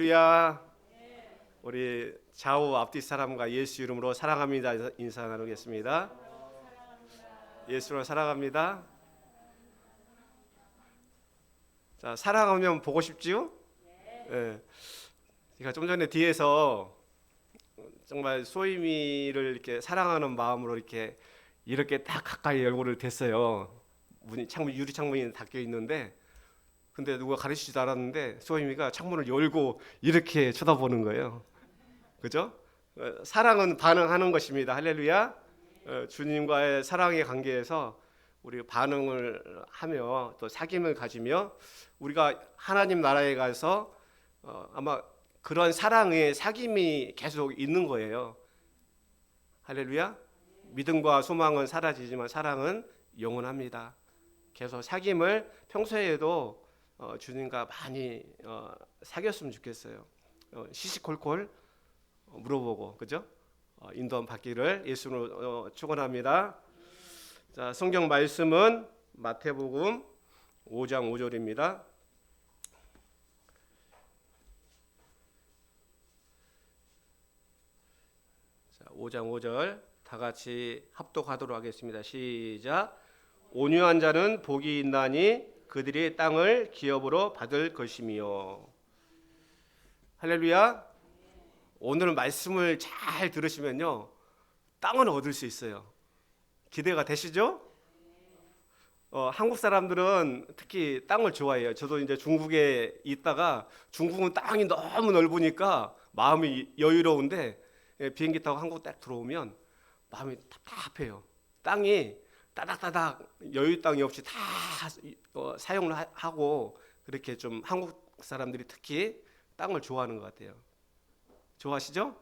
할렐루야. 우리 좌우 앞뒤 사람과 예수 이름으로 사랑합니다 인사 나누겠습니다. 예수로 사랑합니다. 자, 사랑하면 보고 싶지요? 예. 제가 좀 전에 뒤에서 정말 소희미를 이렇게 사랑하는 마음으로 이렇게 딱 가까이 얼굴을 댔어요. 문이 창문 유리 창문이 닫혀 있는데, 근데 누가 가르치지도 않았는데 소희미가 창문을 열고 이렇게 쳐다보는 거예요. 그죠? 사랑은 반응하는 것입니다. 할렐루야. 주님과의 사랑의 관계에서 우리 반응을 하며 또 사귐을 가지며 우리가 하나님 나라에 가서 아마 그런 사랑의 사귐이 계속 있는 거예요. 할렐루야. 믿음과 소망은 사라지지만 사랑은 영원합니다. 계속 사귐을 평소에도 주님과 많이 사귀었으면 좋겠어요. 시시콜콜 물어보고, 그죠? 인도함 받기를 예수로 축원합니다. 자, 성경 말씀은 마태복음 5장 5절입니다. 자, 5장 5절 다 같이 합독하도록 하겠습니다. 시작. 온유한 자는 복이 있나니 그들이 땅을 기업으로 받을 것이며. 할렐루야. 오늘 말씀을 잘 들으시면요, 땅은 얻을 수 있어요. 기대가 되시죠? 한국 사람들은 특히 땅을 좋아해요. 저도 이제 중국에 있다가 중국은 땅이 너무 넓으니까 마음이 여유로운데 비행기 타고 한국 딱 들어오면 마음이 답답해요. 땅이 따닥따닥 여유 땅이 없이 다 사용을 하고, 그렇게 좀 한국 사람들이 특히 땅을 좋아하는 것 같아요. 좋아하시죠?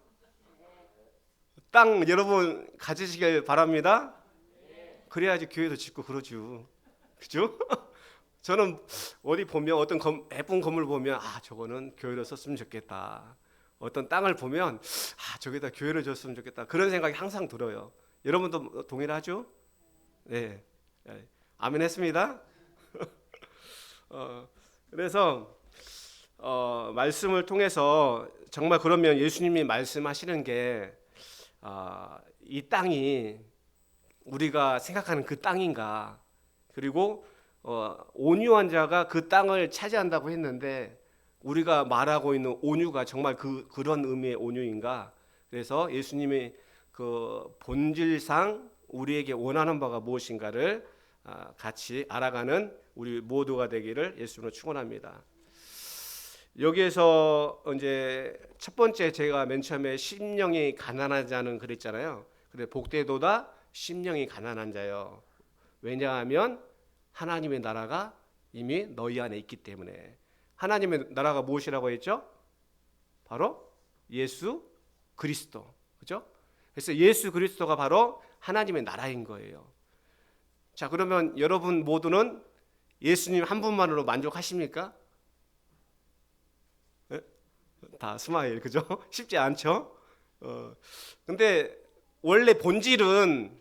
땅 여러분 가지시길 바랍니다. 그래야지 교회도 짓고 그러죠. 그죠? 저는 어디 보면 어떤 예쁜 건물 보면 저거는 교회로 썼으면 좋겠다. 어떤 땅을 보면 저기다 교회를 줬으면 좋겠다. 그런 생각이 항상 들어요. 여러분도 동일하죠? 네. 아멘 했습니다. 그래서 말씀을 통해서 정말 그러면 예수님이 말씀하시는 게 이 땅이 우리가 생각하는 그 땅인가, 그리고 온유한 자가 그 땅을 차지한다고 했는데 우리가 말하고 있는 온유가 정말 그런 의미의 온유인가. 그래서 예수님이 그 본질상 우리에게 원하는 바가 무엇인가를 같이 알아가는 우리 모두가 되기를 예수님으로 축원합니다. 여기에서 이제 첫 번째 제가 맨 처음에 심령이 가난한 자는 그랬잖아요. 근데 복되도다 심령이 가난한 자요. 왜냐하면 하나님의 나라가 이미 너희 안에 있기 때문에. 하나님의 나라가 무엇이라고 했죠? 바로 예수 그리스도. 그죠? 그래서 예수 그리스도가 바로 하나님의 나라인 거예요. 자, 그러면 여러분 모두는 예수님 한 분만으로 만족하십니까? 다 스마일, 그죠? 쉽지 않죠? 근데 원래 본질은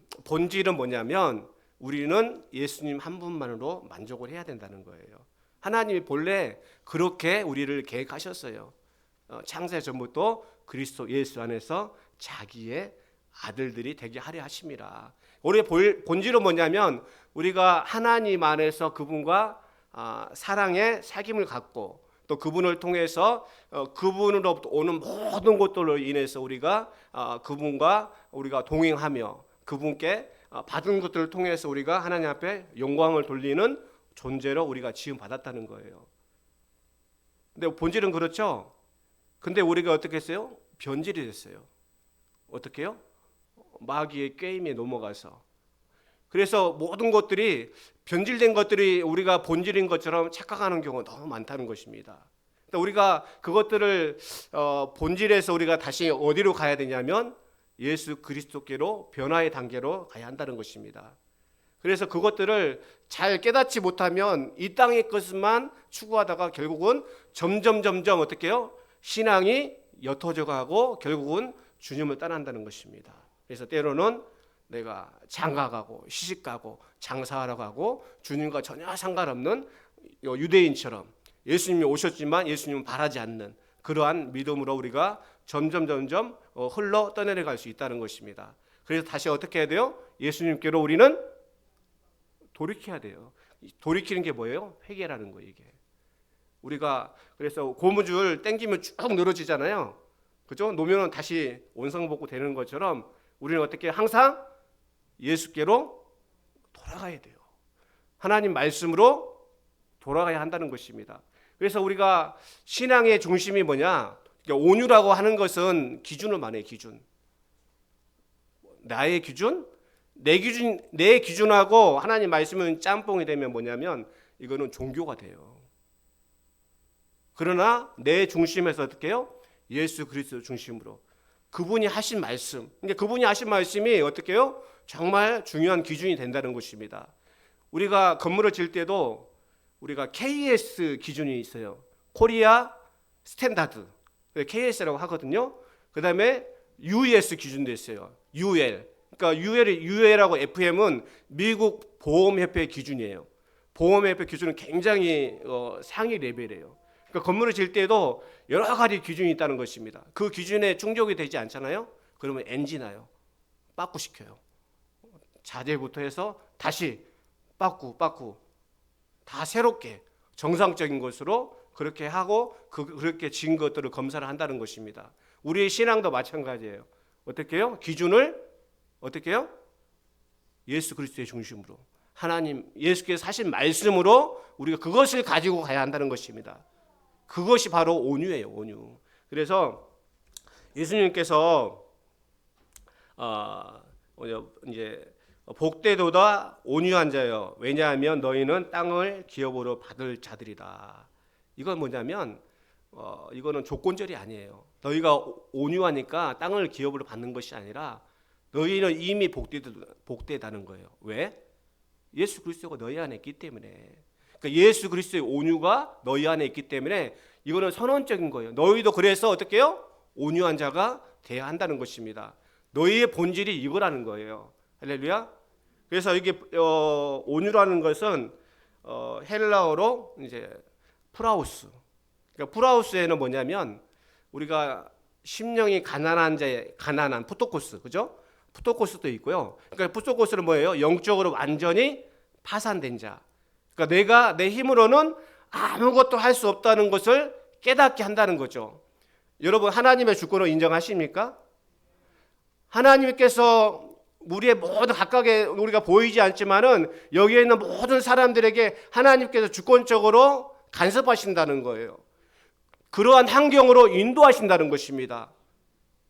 뭐냐면 우리는 예수님 한 분만으로 만족을 해야 된다는 거예요. 하나님이 본래 그렇게 우리를 계획하셨어요. 창세 전부터 그리스도 예수 안에서 자기의 아들들이 되게 하려 하심이라. 우리의 본질은 뭐냐면 우리가 하나님 안에서 그분과 사랑의 사귐을 갖고, 또 그분을 통해서 그분으로부터 오는 모든 것들로 인해서 우리가 그분과 우리가 동행하며 그분께 받은 것들을 통해서 우리가 하나님 앞에 영광을 돌리는 존재로 우리가 지음 받았다는 거예요. 근데 본질은 그렇죠. 근데 우리가 어떻게 했어요? 변질이 됐어요. 어떻게요? 마귀의 게임에 넘어가서. 그래서 모든 것들이 변질된 것들이 우리가 본질인 것처럼 착각하는 경우가 너무 많다는 것입니다. 우리가 그것들을 본질에서 우리가 다시 어디로 가야 되냐면 예수 그리스도께로, 변화의 단계로 가야 한다는 것입니다. 그래서 그것들을 잘 깨닫지 못하면 이 땅의 것만 추구하다가 결국은 점점 어떻게 해요? 신앙이 옅어져 가고 결국은 주님을 떠난다는 것입니다. 그래서 때로는 내가 장가가고 시집가고 장사하러 가고 주님과 전혀 상관없는 유대인처럼 예수님이 오셨지만 예수님은 바라지 않는 그러한 믿음으로 우리가 점점 흘러 떠내려갈 수 있다는 것입니다. 그래서 다시 어떻게 해야 돼요? 예수님께로 우리는 돌이켜야 돼요. 돌이키는 게 뭐예요? 회개라는 거예요. 이게 우리가 그래서 고무줄 당기면 쭉 늘어지잖아요. 그죠? 놓으면 다시 원상복구 되는 것처럼 우리는 어떻게 항상 예수께로 돌아가야 돼요. 하나님 말씀으로 돌아가야 한다는 것입니다. 그래서 우리가 신앙의 중심이 뭐냐? 그러니까 온유라고 하는 것은 기준을 말해요. 기준. 나의 기준? 내 기준하고 하나님 말씀은 짬뽕이 되면 뭐냐면 이거는 종교가 돼요. 그러나 내 중심에서 어떻게 해요? 예수 그리스도 중심으로 그분이 하신 말씀. 그러니까 그분이 하신 말씀이 어떻게 해요? 정말 중요한 기준이 된다는 것입니다. 우리가 건물을 질 때도 우리가 KS 기준이 있어요. 코리아 스탠다드. KS라고 하거든요. 그다음에 US 기준도 있어요. UL. 그러니까 UL하고 FM은 미국 보험협회 기준이에요. 보험협회 기준은 굉장히 상위 레벨이에요. 그러니까 건물을 질 때도 여러 가지 기준이 있다는 것입니다. 그 기준에 충족이 되지 않잖아요. 그러면 NG 나요. 빠꾸 시켜요. 자재부터 해서 다시 빠꾸 다 새롭게 정상적인 것으로 그렇게 하고 그렇게 지은 것들을 검사를 한다는 것입니다. 우리의 신앙도 마찬가지예요. 어떻게 해요? 기준을 어떻게 해요? 예수 그리스도의 중심으로 하나님 예수께서 하신 말씀으로 우리가 그것을 가지고 가야 한다는 것입니다. 그것이 바로 온유예요. 온유. 그래서 예수님께서 이제 복되도다 온유한 자여 왜냐하면 너희는 땅을 기업으로 받을 자들이다. 이건 뭐냐면 이거는 조건절이 아니에요. 너희가 온유하니까 땅을 기업으로 받는 것이 아니라 너희는 이미 복되다는 거예요. 왜? 예수 그리스도가 너희 안에 있기 때문에. 그러니까 예수 그리스도의 온유가 너희 안에 있기 때문에 이거는 선언적인 거예요. 너희도 그래서 어떻게 해요? 온유한 자가 돼야 한다는 것입니다. 너희의 본질이 이거라는 거예요. 할렐루야. 그래서 이게 온유라는 것은 헬라어로 이제 프라우스. 그러니까 프라우스에는 뭐냐면 우리가 심령이 가난한 푸토코스, 그죠? 푸토코스도 있고요. 그러니까 푸토코스는 뭐예요? 영적으로 완전히 파산된 자. 그러니까 내가 내 힘으로는 아무것도 할 수 없다는 것을 깨닫게 한다는 거죠. 여러분 하나님의 주권을 인정하십니까? 하나님께서 우리의 모든 각각의 우리가 보이지 않지만은 여기에 있는 모든 사람들에게 하나님께서 주권적으로 간섭하신다는 거예요. 그러한 환경으로 인도하신다는 것입니다.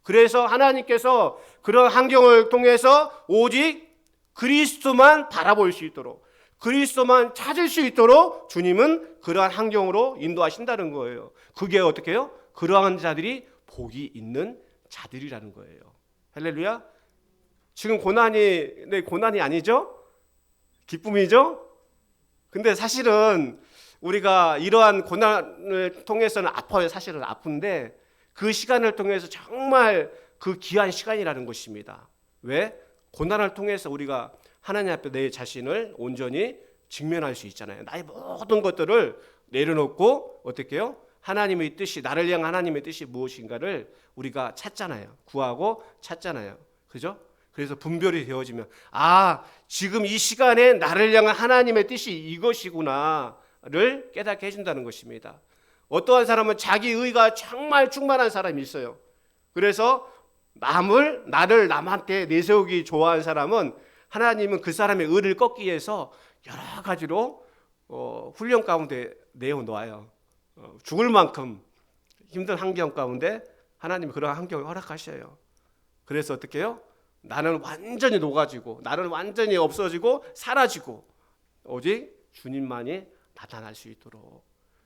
그래서 하나님께서 그런 환경을 통해서 오직 그리스도만 바라볼 수 있도록 그리스도만 찾을 수 있도록 주님은 그러한 환경으로 인도하신다는 거예요. 그게 어떻게 해요? 그러한 자들이 복이 있는 자들이라는 거예요. 할렐루야. 지금 고난이 아니죠? 기쁨이죠? 근데 사실은 우리가 이러한 고난을 통해서는 아파요. 사실은 아픈데 그 시간을 통해서 정말 그 귀한 시간이라는 것입니다. 왜? 고난을 통해서 우리가 하나님 앞에 내 자신을 온전히 직면할 수 있잖아요. 나의 모든 것들을 내려놓고 어떻게 해요? 하나님의 뜻이 나를 향한 하나님의 뜻이 무엇인가를 우리가 찾잖아요. 구하고 찾잖아요. 그죠? 그래서 분별이 되어지면 지금 이 시간에 나를 향한 하나님의 뜻이 이것이구나를 깨닫게 해준다는 것입니다. 어떠한 사람은 자기 의가 정말 충만한 사람이 있어요. 그래서 나를 남한테 내세우기 좋아하는 사람은 하나님은 그 사람의 의를 꺾기 위해서 여러 가지로 훈련 가운데 내어놓아요. 죽을 만큼 힘든 환경 가운데 하나님이 그런 환경을 허락하셔요. 그래서 어떻게 해요? 나는 완전히 녹아지고 나는 완전히 없어지고 사라지고 오직 주님만이 나타날 수 있도록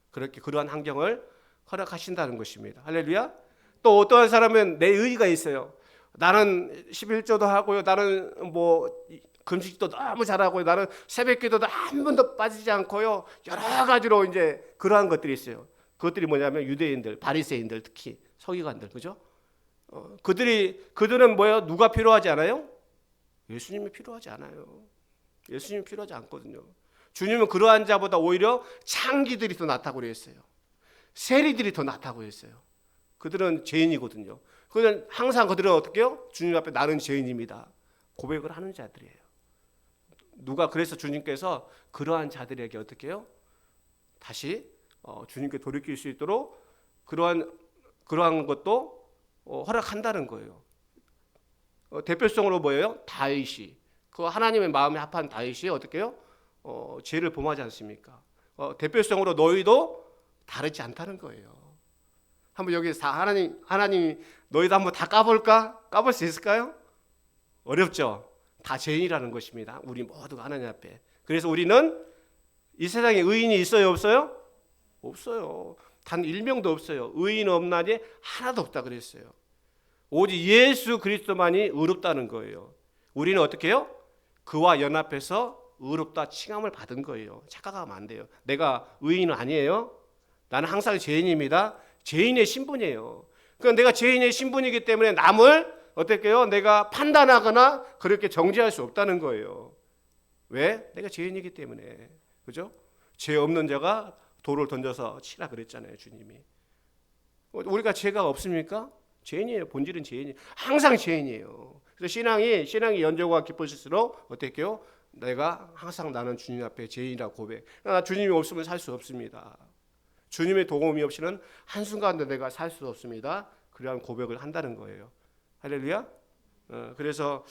그렇게 그러한 환경을 허락하신다는 것입니다. 할렐루야. 또 어떠한 사람은 내 의의가 있어요. 나는 11조도 하고요. 나는 금식도 너무 잘하고요. 나는 새벽기도도 한 번도 빠지지 않고요. 여러 가지로 이제 그러한 것들이 있어요. 그것들이 뭐냐면 유대인들, 바리새인들 특히 서기관들, 그죠? 그들은 뭐예요? 누가 필요하지 않아요? 예수님이 필요하지 않아요. 예수님이 필요하지 않거든요. 주님은 그러한 자보다 오히려 창기들이 더 낫다고 그랬어요. 세리들이 더 낫다고 했어요. 그들은 죄인이거든요. 그들은 항상 그들은 어떻게 해요? 주님 앞에 나는 죄인입니다. 고백을 하는 자들이에요. 누가 그래서 주님께서 그러한 자들에게 어떻게 해요? 다시 주님께 돌이킬 수 있도록 그러한 것도 허락한다는 거예요. 대표성으로 뭐예요? 다윗이 그 하나님의 마음에 합한 다윗이 어떻게 해요? 죄를 범하지 않습니까? 대표성으로 너희도 다르지 않다는 거예요. 한번 여기 하나님 너희도 한번 다 까볼까? 까볼 수 있을까요? 어렵죠. 다 죄인이라는 것입니다. 우리 모두가 하나님 앞에. 그래서 우리는 이 세상에 의인이 있어요, 없어요? 없어요. 단 1명도 없어요. 의인 없나니 하나도 없다 그랬어요. 오직 예수 그리스도만이 의롭다는 거예요. 우리는 어떻게 해요? 그와 연합해서 의롭다 칭함을 받은 거예요. 착각하면 안 돼요. 내가 의인은 아니에요. 나는 항상 죄인입니다. 죄인의 신분이에요. 그러니까 내가 죄인의 신분이기 때문에 남을 어떻게 해요? 내가 판단하거나 그렇게 정죄할 수 없다는 거예요. 왜? 내가 죄인이기 때문에. 그죠? 죄 없는 자가 돌을 던져서 치라 그랬잖아요, 주님이. 우리가 죄가 없습니까? 죄인이에요. 본질은 죄인이에요. 항상 죄인이에요. 그래서 신앙이 연조가 깊어질수록 어떻게 해요? 내가 항상 나는 주님 앞에 죄인이라고 고백. 주님이 없으면 살 수 없습니다. 주님의 도움이 없이는 한순간도 내가 살 수 없습니다. 그러한 고백을 한다는 거예요. 할렐루야. 그래서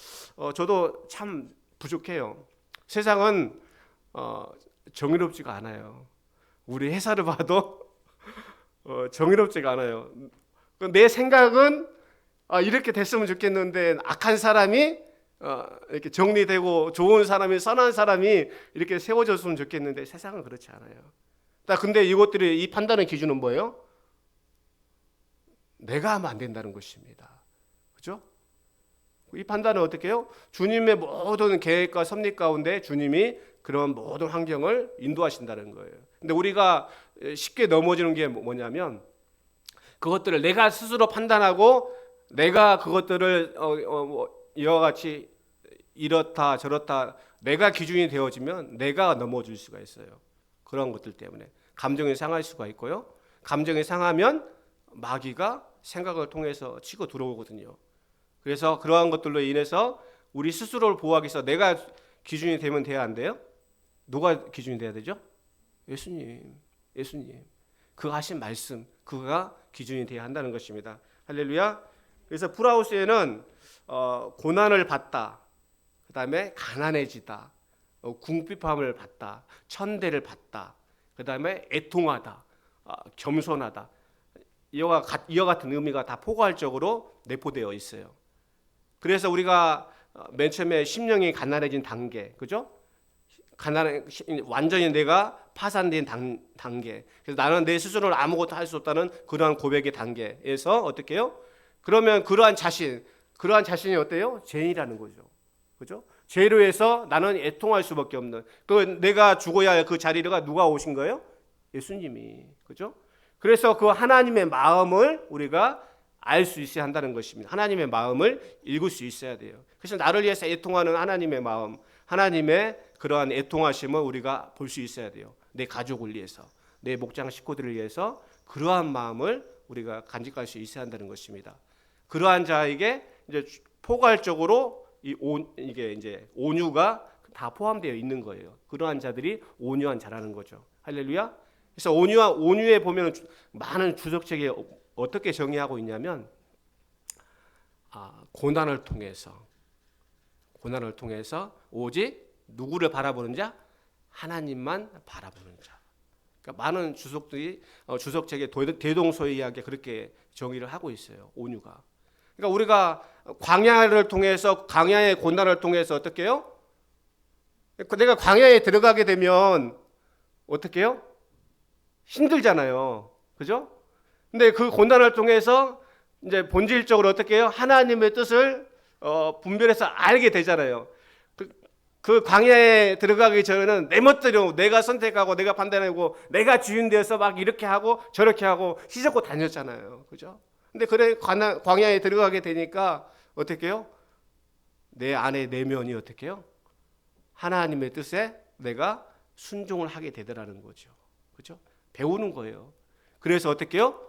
저도 참 부족해요. 세상은 정의롭지가 않아요. 우리 회사를 봐도 정의롭지가 않아요. 내 생각은 이렇게 됐으면 좋겠는데 악한 사람이 이렇게 정리되고 좋은 사람이 선한 사람이 이렇게 세워졌으면 좋겠는데 세상은 그렇지 않아요. 근데 이 판단의 기준은 뭐예요? 내가 하면 안 된다는 것입니다. 그렇죠? 이 판단은 어떻게 해요? 주님의 모든 계획과 섭리 가운데 주님이 그런 모든 환경을 인도하신다는 거예요. 근데 우리가 쉽게 넘어지는 게 뭐냐면 그것들을 내가 스스로 판단하고 내가 그것들을 이와 같이 이렇다 저렇다 내가 기준이 되어지면 내가 넘어질 수가 있어요. 그런 것들 때문에 감정이 상할 수가 있고요. 감정이 상하면 마귀가 생각을 통해서 치고 들어오거든요. 그래서 그러한 것들로 인해서 우리 스스로를 보호하기 위해서 내가 기준이 되면 돼야 안 돼요? 누가 기준이 돼야 되죠? 예수님. 그 하신 말씀, 그가 기준이 돼야 한다는 것입니다. 할렐루야. 그래서 풀하우스에는 고난을 받다, 그 다음에 가난해지다, 궁핍함을 받다, 천대를 받다, 그 다음에 애통하다, 겸손하다. 이와 같은 의미가 다 포괄적으로 내포되어 있어요. 그래서 우리가 맨 처음에 심령이 가난해진 단계, 그죠? 완전히 내가 파산된 단계. 그래서 나는 내 스스로를 아무것도 할 수 없다는 그러한 고백의 단계에서 어떻게 해요? 그러면 그러한 자신이 어때요? 죄인이라는 거죠. 그죠? 죄로 해서 나는 애통할 수밖에 없는 내가 죽어야 할 그 자리가 누가 오신 거예요? 예수님이. 그죠? 그래서 그 하나님의 마음을 우리가 알 수 있어야 한다는 것입니다. 하나님의 마음을 읽을 수 있어야 돼요. 그래서 나를 위해서 애통하는 하나님의 마음, 하나님의 그러한 애통하심을 우리가 볼 수 있어야 돼요. 내 가족을 위해서, 내 목장 식구들을 위해서 그러한 마음을 우리가 간직할 수 있어야 한다는 것입니다. 그러한 자에게 이제 포괄적으로 이게 이제 온유가 다 포함되어 있는 거예요. 그러한 자들이 온유한 자라는 거죠. 할렐루야. 그래서 온유에 보면 많은 주석책에 어떻게 정의하고 있냐면 고난을 통해서 오직 누구를 바라보는 자? 하나님만 바라보는 자. 그러니까 많은 주석책에 대동소이하게 그렇게 정의를 하고 있어요. 온유가. 그러니까 우리가 광야의 고난을 통해서 어떻게 해요? 내가 광야에 들어가게 되면 어떻게 해요? 힘들잖아요. 그죠? 근데 그 고난을 통해서 이제 본질적으로 어떻게 해요? 하나님의 뜻을 분별해서 알게 되잖아요. 그 광야에 들어가기 전에는 내 멋대로 내가 선택하고 내가 판단하고 내가 주인 되어서 막 이렇게 하고 저렇게 하고 휘젓고 다녔잖아요. 그죠? 근데 광야에 들어가게 되니까 어떻게 해요? 내 안에 내면이 어떻게 해요? 하나님의 뜻에 내가 순종을 하게 되더라는 거죠. 그죠? 배우는 거예요. 그래서 어떻게 해요?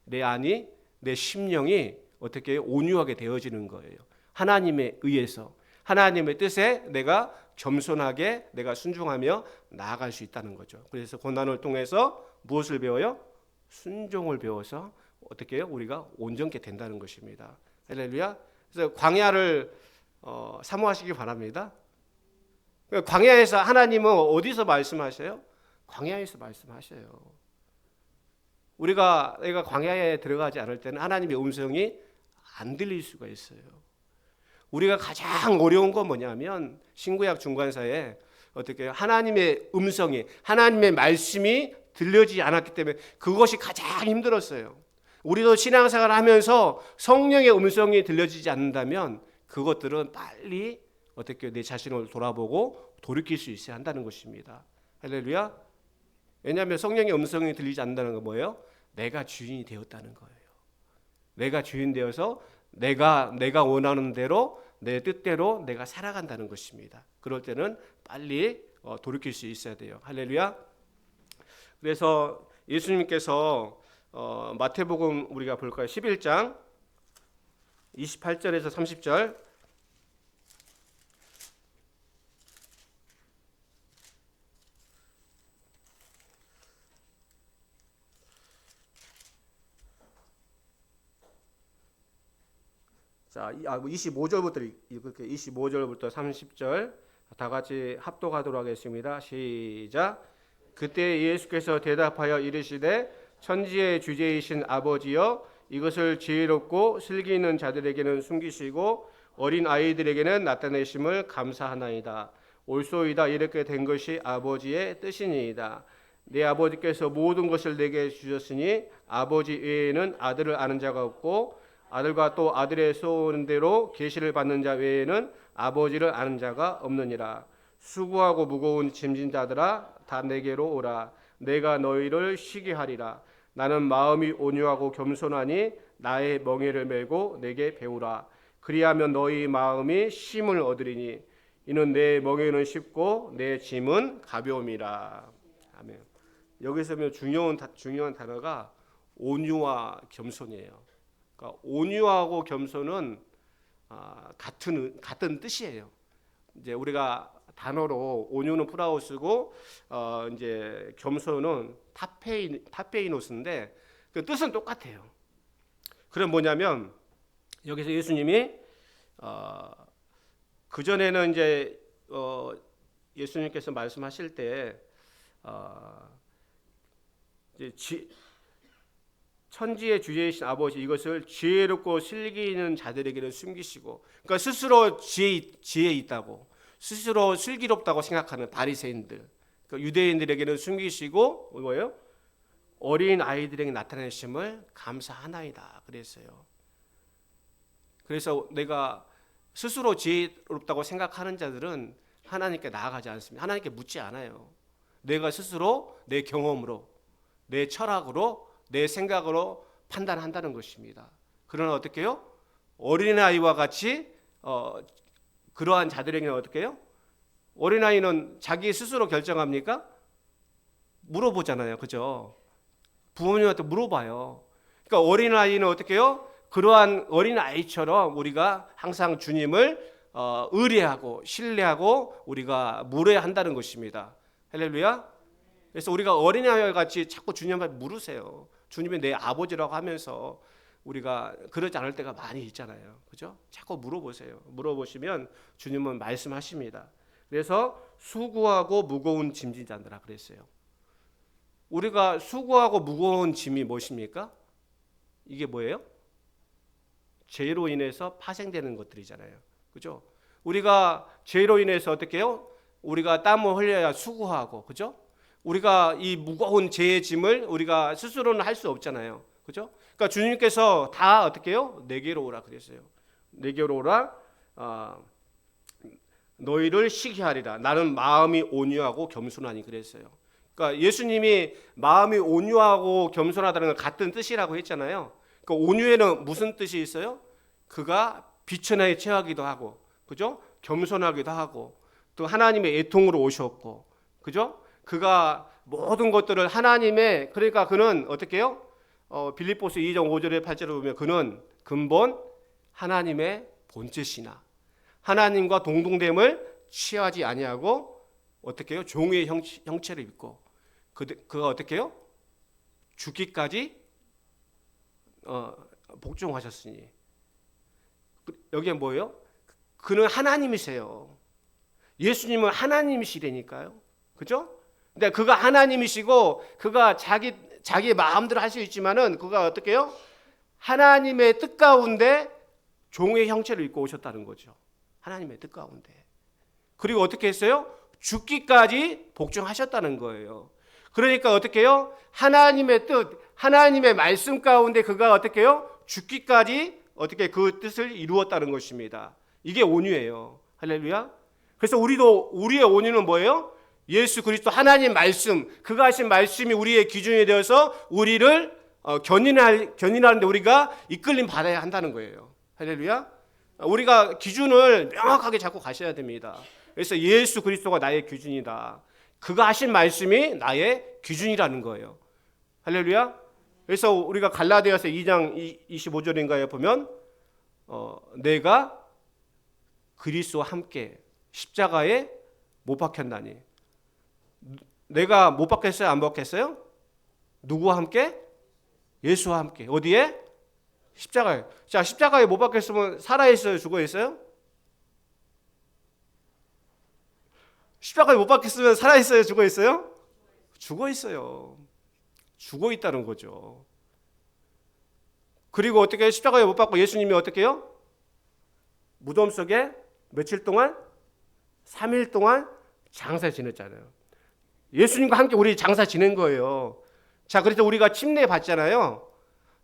내 안이 내 심령이 어떻게 온유하게 되어지는 거예요. 하나님에 의해서 하나님의 뜻에 내가 겸손하게 내가 순종하며 나아갈 수 있다는 거죠. 그래서 고난을 통해서 무엇을 배워요? 순종을 배워서 어떻게 해요? 우리가 온전케 된다는 것입니다. 할렐루야. 그래서 광야를 사모하시기 바랍니다. 광야에서 하나님은 어디서 말씀하셔요? 광야에서 말씀하셔요. 내가 광야에 들어가지 않을 때는 하나님의 음성이 안 들릴 수가 있어요. 우리가 가장 어려운 건 뭐냐면 신구약 중간사에 어떻게 해요? 하나님의 음성이 하나님의 말씀이 들려지지 않았기 때문에 그것이 가장 힘들었어요. 우리도 신앙생활을 하면서 성령의 음성이 들려지지 않는다면 그것들은 빨리 어떻게 내 자신을 돌아보고 돌이킬 수 있어야 한다는 것입니다. 할렐루야. 왜냐하면 성령의 음성이 들리지 않는다는 건 뭐예요? 내가 주인이 되었다는 거예요. 내가 주인 되어서 내가 원하는 대로 내 뜻대로 내가 살아간다는 것입니다. 그럴 때는 빨리 돌이킬 수 있어야 돼요. 할렐루야. 그래서 예수님께서 마태복음 우리가 볼까요? 11장 28절에서 30절. 자, 25절부터 30절 다 같이 합독하도록 하겠습니다. 시작. 그때 예수께서 대답하여 이르시되 천지의 주제이신 아버지여 이것을 지혜롭고 슬기 있는 자들에게는 숨기시고 어린 아이들에게는 나타내심을 감사하나이다. 옳소이다. 이렇게 된 것이 아버지의 뜻이니이다. 내 아버지께서 모든 것을 내게 주셨으니 아버지 외에는 아들을 아는 자가 없고 아들과 또 아들의 쏘는 대로 계시를 받는 자 외에는 아버지를 아는 자가 없느니라. 수고하고 무거운 짐진 자들아 다 내게로 오라. 내가 너희를 쉬게 하리라. 나는 마음이 온유하고 겸손하니 나의 멍에를 메고 내게 배우라. 그리하면 너희 마음이 쉼을 얻으리니 이는 내 멍에는 쉽고 내 짐은 가벼움이라. 아멘. 여기서 보면 중요한 단어가 온유와 겸손이에요. 그러니까 온유하고 겸손은 같은 뜻이에요. 이제 우리가 단어로 온유는 프라우스고 이제 겸손은 타페이노스인데 그 뜻은 똑같아요. 그럼 뭐냐면 여기서 예수님이 그 전에는 이제 예수님께서 말씀하실 때 이제 천지의 주제이신 아버지 이것을 지혜롭고 슬기 있는 자들에게는 숨기시고, 그러니까 스스로 지혜 있다고 스스로 슬기롭다고 생각하는 바리새인들, 그러니까 유대인들에게는 숨기시고 뭐예요? 어린 아이들에게 나타내심을 감사하나이다 그랬어요. 그래서 내가 스스로 지혜롭다고 생각하는 자들은 하나님께 나아가지 않습니다. 하나님께 묻지 않아요. 내가 스스로 내 경험으로 내 철학으로 내 생각으로 판단한다는 것입니다. 그러나 어떻게 해요? 어린아이와 같이 그러한 자들에게는 어떻게 해요? 어린아이는 자기 스스로 결정합니까? 물어보잖아요. 그죠? 부모님한테 물어봐요. 그러니까 어린아이는 어떻게 해요? 그러한 어린아이처럼 우리가 항상 주님을 의뢰하고 신뢰하고 우리가 물어야 한다는 것입니다. 할렐루야. 그래서 우리가 어린아이와 같이 자꾸 주님한테 물으세요. 주님이 내 아버지라고 하면서 우리가 그러지 않을 때가 많이 있잖아요. 그죠? 자꾸 물어보세요. 물어보시면 주님은 말씀하십니다. 그래서 수고하고 무거운 짐진 자들아 그랬어요. 우리가 수고하고 무거운 짐이 무엇입니까? 이게 뭐예요? 죄로 인해서 파생되는 것들이잖아요. 그죠? 우리가 죄로 인해서 어떻게 해요? 우리가 땀을 흘려야 수고하고, 그죠? 우리가 이 무거운 죄의 짐을 우리가 스스로는 할 수 없잖아요. 그죠? 그러니까 주님께서 다 어떻게 해요? 내게로 오라 그랬어요. 내게로 오라. 너희를 쉬게 하리라. 나는 마음이 온유하고 겸손하니 그랬어요. 그러니까 예수님이 마음이 온유하고 겸손하다는 건 같은 뜻이라고 했잖아요. 그러니까 온유에는 무슨 뜻이 있어요? 그가 비천하에 처하기도 하고, 그죠? 겸손하기도 하고, 또 하나님의 애통으로 오셨고, 그죠? 그가 모든 것들을 하나님의, 그러니까 그는 어떻게 해요? 빌립보서 2장 5절에 8절에 보면 그는 근본 하나님의 본체시나 하나님과 동등됨을 취하지 아니하고 어떻게 해요? 종의 형체를 입고 그가 어떻게 해요? 죽기까지 복종하셨으니 여기에 뭐예요? 그는 하나님이세요. 예수님은 하나님이시라니까요. 그죠? 근데 그가 하나님이시고 그가 자기 마음대로 할 수 있지만은 그가 어떻게 해요? 하나님의 뜻 가운데 종의 형체를 입고 오셨다는 거죠. 하나님의 뜻 가운데. 그리고 어떻게 했어요? 죽기까지 복종하셨다는 거예요. 그러니까 어떻게 해요? 하나님의 뜻, 하나님의 말씀 가운데 그가 어떻게 해요? 죽기까지 어떻게 그 뜻을 이루었다는 것입니다. 이게 온유예요. 할렐루야. 그래서 우리의 온유는 뭐예요? 예수 그리스도 하나님 말씀, 그가 하신 말씀이 우리의 기준이 되어서 우리를 견인하는데 우리가 이끌림 받아야 한다는 거예요. 할렐루야. 우리가 기준을 명확하게 잡고 가셔야 됩니다. 그래서 예수 그리스도가 나의 기준이다. 그가 하신 말씀이 나의 기준이라는 거예요. 할렐루야. 그래서 우리가 갈라디아서 2장 25절인가에 보면 내가 그리스도와 함께 십자가에 못 박혔나니. 내가 못 박혔어요? 안 박혔어요? 누구와 함께? 예수와 함께. 어디에? 십자가에. 자, 십자가에 못 박혔으면 살아있어요? 죽어있어요? 십자가에 못 박혔으면 살아있어요? 죽어있어요? 죽어있어요. 죽어있다는 거죠. 그리고 어떻게 십자가에 못 박고 예수님이 어떻게 해요? 무덤 속에 며칠 동안? 3일 동안 장사 지냈잖아요. 예수님과 함께 우리 장사 지낸 거예요. 자, 그래서 우리가 침례 받잖아요.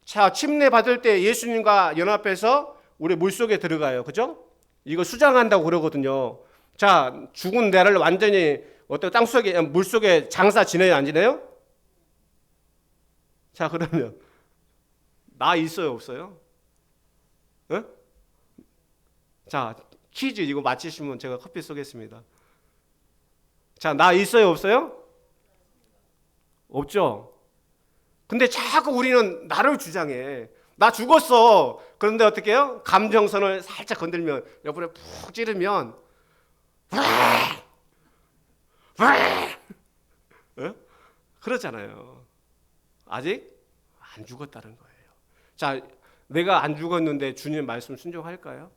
자, 침례 받을 때 예수님과 연합해서 우리 물속에 들어가요. 그죠? 이거 수장한다고 그러거든요. 자, 죽은 내를 완전히 어떤 땅속에, 물속에 장사 지내요? 안 지내요? 자, 그러면 나 있어요? 없어요? 응? 자, 퀴즈 이거 맞히시면 제가 커피 쏘겠습니다. 자, 나 있어요? 없어요? 없죠? 근데 자꾸 우리는 나를 주장해. 나 죽었어. 그런데 어떻게 해요? 감정선을 살짝 건들면, 옆으로 푹 찌르면 그러잖아요. 아직 안 죽었다는 거예요. 자, 내가 안 죽었는데 주님 말씀 순종할까요?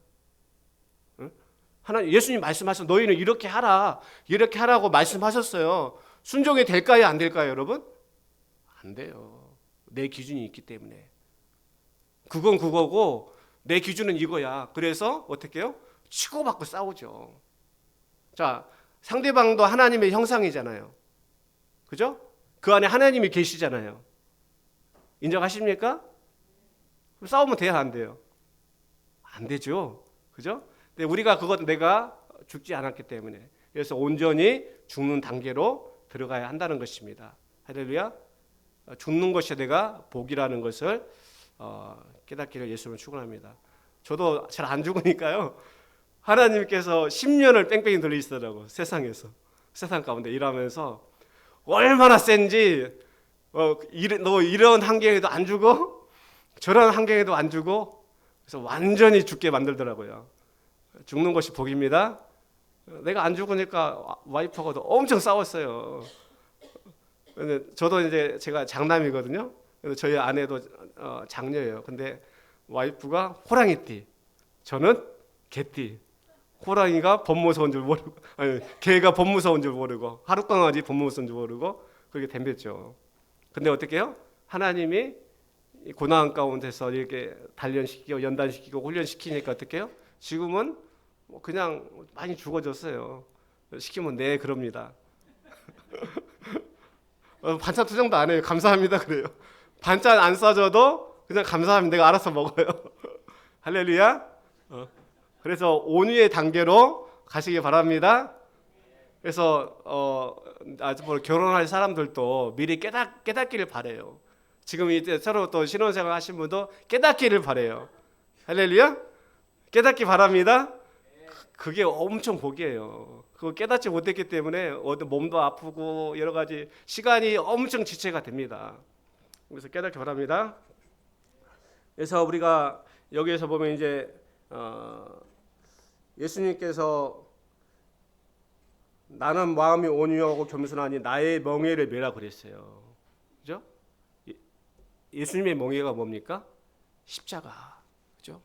하나님, 예수님 말씀하셔서 너희는 이렇게 하라, 이렇게 하라고 말씀하셨어요. 순종이 될까요? 안 될까요, 여러분? 안 돼요. 내 기준이 있기 때문에. 그건 그거고 내 기준은 이거야. 그래서 어떻게 해요? 치고받고 싸우죠. 자, 상대방도 하나님의 형상이잖아요. 그죠? 그 안에 하나님이 계시잖아요. 인정하십니까? 싸우면 돼요, 안 돼요? 안 되죠. 그죠? 근데 우리가 그것 내가 죽지 않았기 때문에, 그래서 온전히 죽는 단계로 들어가야 한다는 것입니다. 할렐루야. 죽는 것이 내가 복이라는 것을 깨닫기를 예수님은 축원합니다. 저도 잘 안 죽으니까요. 하나님께서 10년을 뺑뺑이 돌리시더라고. 세상에서. 세상 가운데 일하면서 얼마나 센지 너 이런 환경에도 안 죽어? 저런 환경에도 안 죽어? 그래서 완전히 죽게 만들더라고요. 죽는 것이 복입니다. 내가 안 죽으니까 와이프하고도 엄청 싸웠어요. 근데 저도 이제 제가 장남이거든요. 저희 아내도 장녀예요. 근데 와이프가 호랑이띠, 저는 개띠. 호랑이가 범 무서운 줄 모르고, 아니 개가 범 무서운 줄 모르고, 하룻강아지 범 무서운 줄 모르고 그렇게 덤볐죠. 근데 어떻게 해요? 하나님이 고난 가운데서 이렇게 단련시키고 연단시키고 훈련시키니까 어떻게 해요? 지금은 그냥 많이 죽어졌어요. 시키면 네 그럽니다. 반찬 투정도 안 해요. 감사합니다 그래요. 반찬 안 싸줘도 그냥 감사합니다. 내가 알아서 먹어요. 할렐루야. 그래서 온유의 단계로 가시기 바랍니다. 그래서 앞으로 결혼할 사람들도 미리 깨닫기를 바래요. 지금 이제 서로 또 신혼생활 하신 분도 깨닫기를 바래요. 할렐루야. 깨닫기 바랍니다. 그게 엄청 복이에요. 그거 깨닫지 못했기 때문에 몸도 아프고 여러 가지 시간이 엄청 지체가 됩니다. 그래서 깨닫기 바랍니다. 그래서 우리가 여기에서 보면 이제 예수님께서 나는 마음이 온유하고 겸손하니 나의 멍에를 메라 그랬어요. 그죠? 예수님의 멍에가 뭡니까? 십자가. 그죠?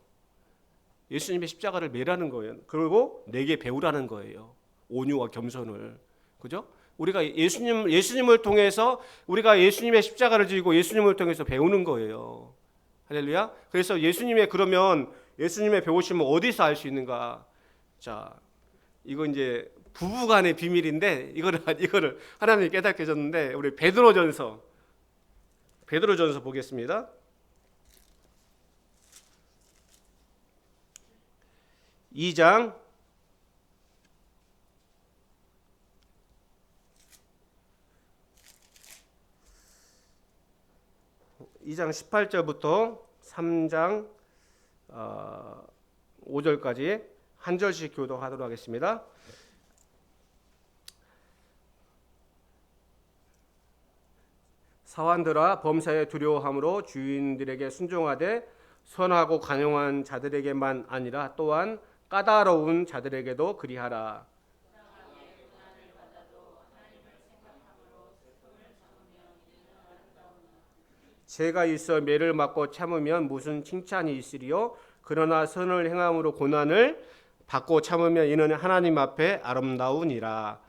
예수님의 십자가를 메라는 거예요. 그리고 내게 배우라는 거예요. 온유와 겸손을. 그죠? 우리가 예수님을 통해서 우리가 예수님의 십자가를 지고 예수님을 통해서 배우는 거예요. 할렐루야. 그래서 그러면 예수님의 배우심을 어디서 알 수 있는가? 자, 이거 이제 부부간의 비밀인데 이거를 하나님이 깨닫게 해줬는데 우리 베드로전서 보겠습니다. 2장 18절부터 3장 5절까지 한 절씩 교독하도록 하겠습니다. 사환들아 범사에 두려워함으로 주인들에게 순종하되 선하고 간용한 자들에게만 아니라 또한 까다로운 자들에게도 그리하라. 죄가 있어 매를 맞고 참으면 무슨 칭찬이 있으리요? 그러나 선을 행함으로 고난을 받고 참으면 이는 하나님 앞에 아름다우니라.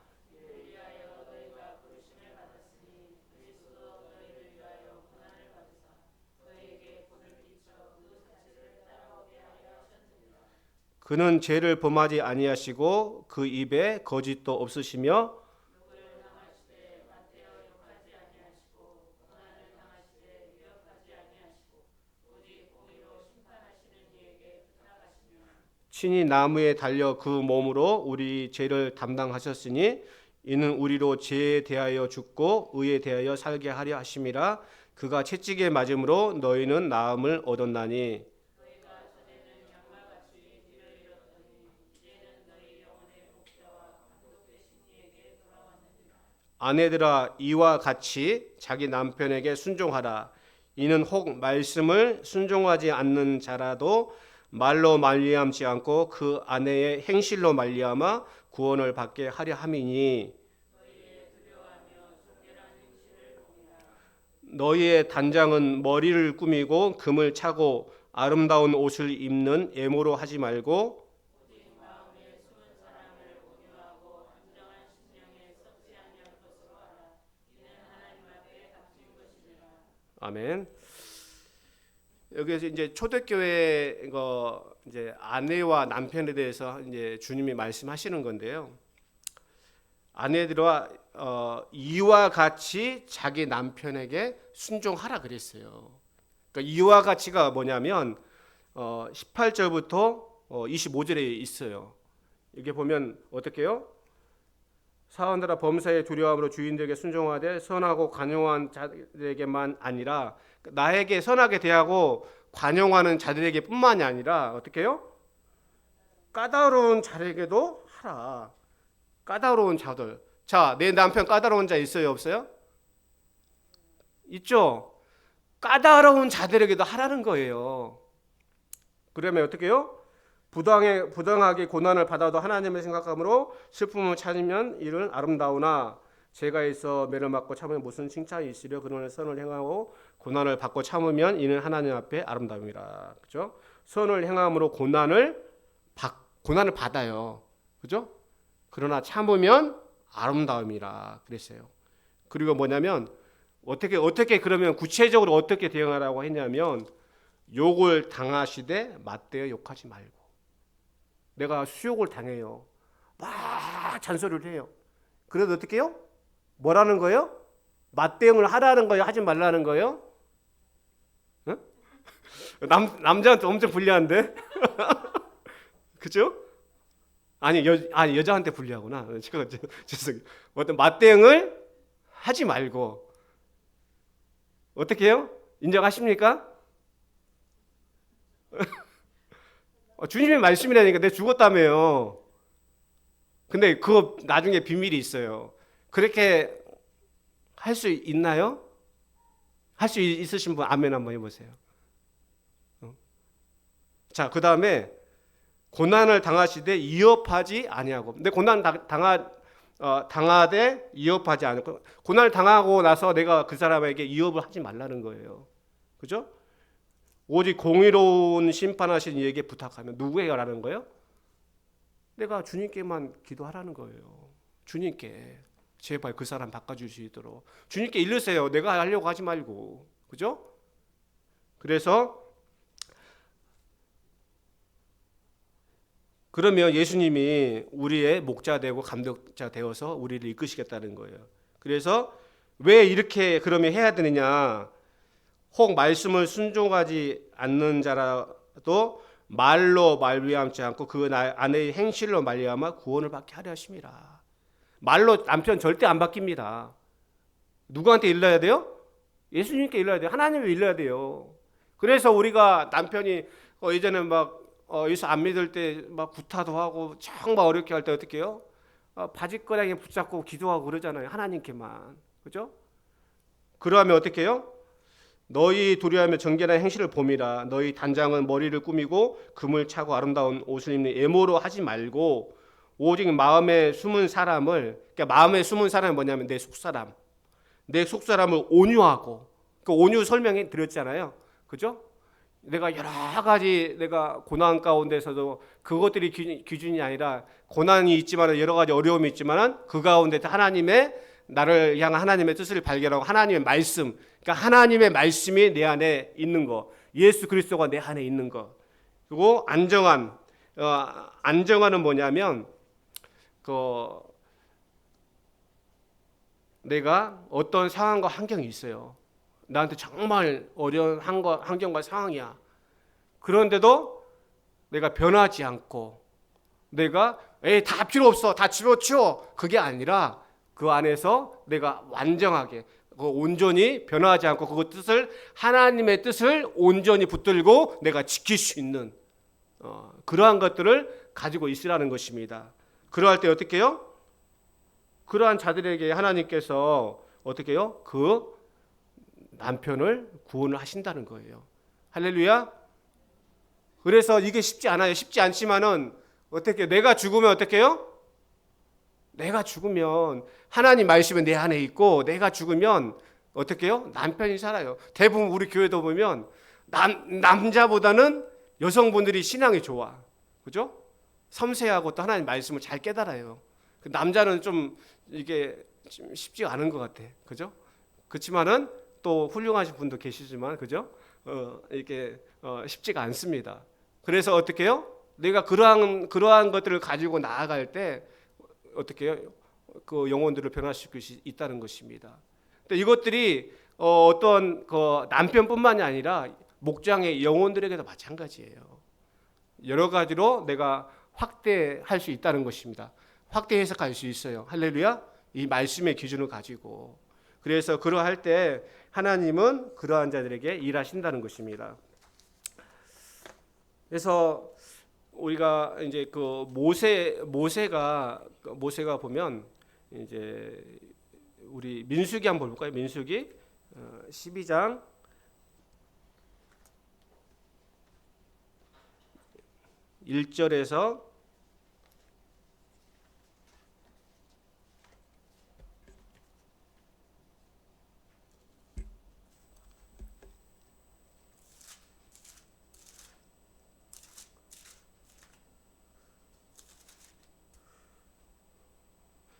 그는 죄를 범하지 아니하시고 그 입에 거짓도 없으시며 친히 나무에 달려 그 몸으로 우리 죄를 담당하셨으니 이는 우리로 죄에 대하여 죽고 의에 대하여 살게 하려 하심이라. 그가 채찍에 맞음으로 너희는 나음을 얻었나니 아내들아 이와 같이 자기 남편에게 순종하라. 이는 혹 말씀을 순종하지 않는 자라도 말로 말미암지 않고 그 아내의 행실로 말미암아 구원을 받게 하려 함이니 너희의 단장은 머리를 꾸미고 금을 차고 아름다운 옷을 입는 애모로 하지 말고 아멘. 여기에서 이제 초대교회 이제 아내와 남편에 대해서 이제 주님이 말씀하시는 건데요. 아내들과 이와 같이 자기 남편에게 순종하라 그랬어요. 그러니까 이와 같이가 뭐냐면 18절부터 25절에 있어요. 이게 보면 어떻게요? 사원들아 범사에 두려움으로 주인들에게 순종하되 선하고 관용한 자들에게만 아니라 나에게 선하게 대하고 관용하는 자들에게 뿐만이 아니라 어떻게 해요? 까다로운 자에게도 하라. 까다로운 자들. 자, 내 남편 까다로운 자 있어요, 없어요? 있죠. 까다로운 자들에게도 하라는 거예요. 그러면 어떻게 해요? 부당하게 고난을 받아도 하나님을 생각함으로 슬픔을 찾으면 이는 아름다우나 죄가 있어 매를 맞고 참으면 무슨 칭찬이 있으려. 그러나 선을 행하고 고난을 받고 참으면 이는 하나님 앞에 아름다움이라. 그죠? 선을 행함으로 고난을 받아요. 그죠? 그러나 참으면 아름다움이라 그랬어요. 그리고 뭐냐면 어떻게 그러면 구체적으로 어떻게 대응하라고 했냐면 욕을 당하시되 맞대어 욕하지 말고. 내가 수욕을 당해요. 막 잔소리를 해요. 그래도 어떻게 해요? 뭐라는 거예요? 맞대응을 하라는 거예요? 하지 말라는 거예요? 응? 남자한테 엄청 불리한데? 그죠? 아니 여자한테 불리하구나. 제가 죄송해요. 어떤 맞대응을 하지 말고 어떻게 해요? 인정하십니까? 주님의 말씀이라니까. 내가 죽었다며요. 근데 그거 나중에 비밀이 있어요. 그렇게 할 수 있나요? 할 수 있으신 분 아멘 한번 해보세요. 자, 그 다음에 고난을 당하시되 이업하지 아니하고. 근데 고난 당하되 이업하지 않고, 고난을 당하고 나서 내가 그 사람에게 이업을 하지 말라는 거예요. 그죠? 오직 공의로운 심판하신 이에게 부탁하면, 누구에게 하라는 거예요? 내가 주님께만 기도하라는 거예요. 주님께 제발 그 사람 바꿔줄 수 있도록 주님께 일르세요. 내가 하려고 하지 말고. 그죠? 그래서 그러면 예수님이 우리의 목자 되고 감독자 되어서 우리를 이끄시겠다는 거예요. 그래서 왜 이렇게 그러면 해야 되느냐? 혹 말씀을 순종하지 않는 자라도 말로 말미암지 않고 그 아내의 행실로 말미암아 구원을 받게 하려 하심이라. 말로 남편 절대 안 바뀝니다. 누구한테 일러야 돼요? 예수님께 일러야 돼요. 하나님을 일러야 돼요. 그래서 우리가 남편이 예전에 막 예수 안 믿을 때 막 구타도 하고 정말 어렵게 할 때 어떻게 해요? 바지가랑이 붙잡고 기도하고 그러잖아요. 하나님께만. 그죠? 그러면 어떻게 해요? 너희 도리하며 정결한 행실을 봄이라. 너희 단장은 머리를 꾸미고 금을 차고 아름다운 옷을 입는 애모로 하지 말고 오직 마음에 숨은 사람을, 그러니까 마음에 숨은 사람이 뭐냐면 내 속사람, 내 속사람을 온유하고, 그 온유 설명해 드렸잖아요. 그죠? 내가 여러 가지 내가 고난 가운데서도 그것들이 기준이 아니라, 고난이 있지만 여러 가지 어려움이 있지만 그 가운데 하나님의, 나를 향한 하나님의 뜻을 발견하고 하나님의 말씀, 그러니까 하나님의 말씀이 내 안에 있는 거, 예수 그리스도가 내 안에 있는 거. 그리고 안정화는 뭐냐면 내가 어떤 상황과 환경이 있어요. 나한테 정말 어려운 환경과 상황이야. 그런데도 내가 변하지 않고, 내가 다 필요 없어, 다 집어치워, 그게 아니라 그 안에서 내가 완전하게 온전히 변화하지 않고 그 뜻을, 하나님의 뜻을 온전히 붙들고 내가 지킬 수 있는 그러한 것들을 가지고 있으라는 것입니다. 그러할 때 어떻게 해요? 그러한 자들에게 하나님께서 어떻게 해요? 그 남편을 구원을 하신다는 거예요. 할렐루야. 그래서 이게 쉽지 않아요. 쉽지 않지만은 어떻게, 내가 죽으면 어떻게 해요? 내가 죽으면 하나님 말씀이 내 안에 있고, 내가 죽으면 어떻게 해요? 남편이 살아요. 대부분 우리 교회도 보면 남자보다는 여성분들이 신앙이 좋아. 그죠? 섬세하고 또 하나님 말씀을 잘 깨달아요. 남자는 좀 이게 쉽지 않은 것 같아. 그죠? 그렇지만은 또 훌륭하신 분도 계시지만, 그죠? 이게 쉽지가 않습니다. 그래서 어떻게 해요? 내가 그러한 것들을 가지고 나아갈 때 어떻게 해요? 그 영혼들을 변화시킬 수 있다는 것입니다. 근데 이것들이 어떤 그 남편뿐만이 아니라 목장의 영혼들에게도 마찬가지예요. 여러 가지로 내가 확대할 수 있다는 것입니다. 확대 해석할 수 있어요. 할렐루야. 이 말씀의 기준을 가지고. 그래서 그러할 때 하나님은 그러한 자들에게 일하신다는 것입니다. 그래서 우리가 이제 그 모세가 보면 이제 우리 민수기 한번 볼까요? 민수기 12장 1절에서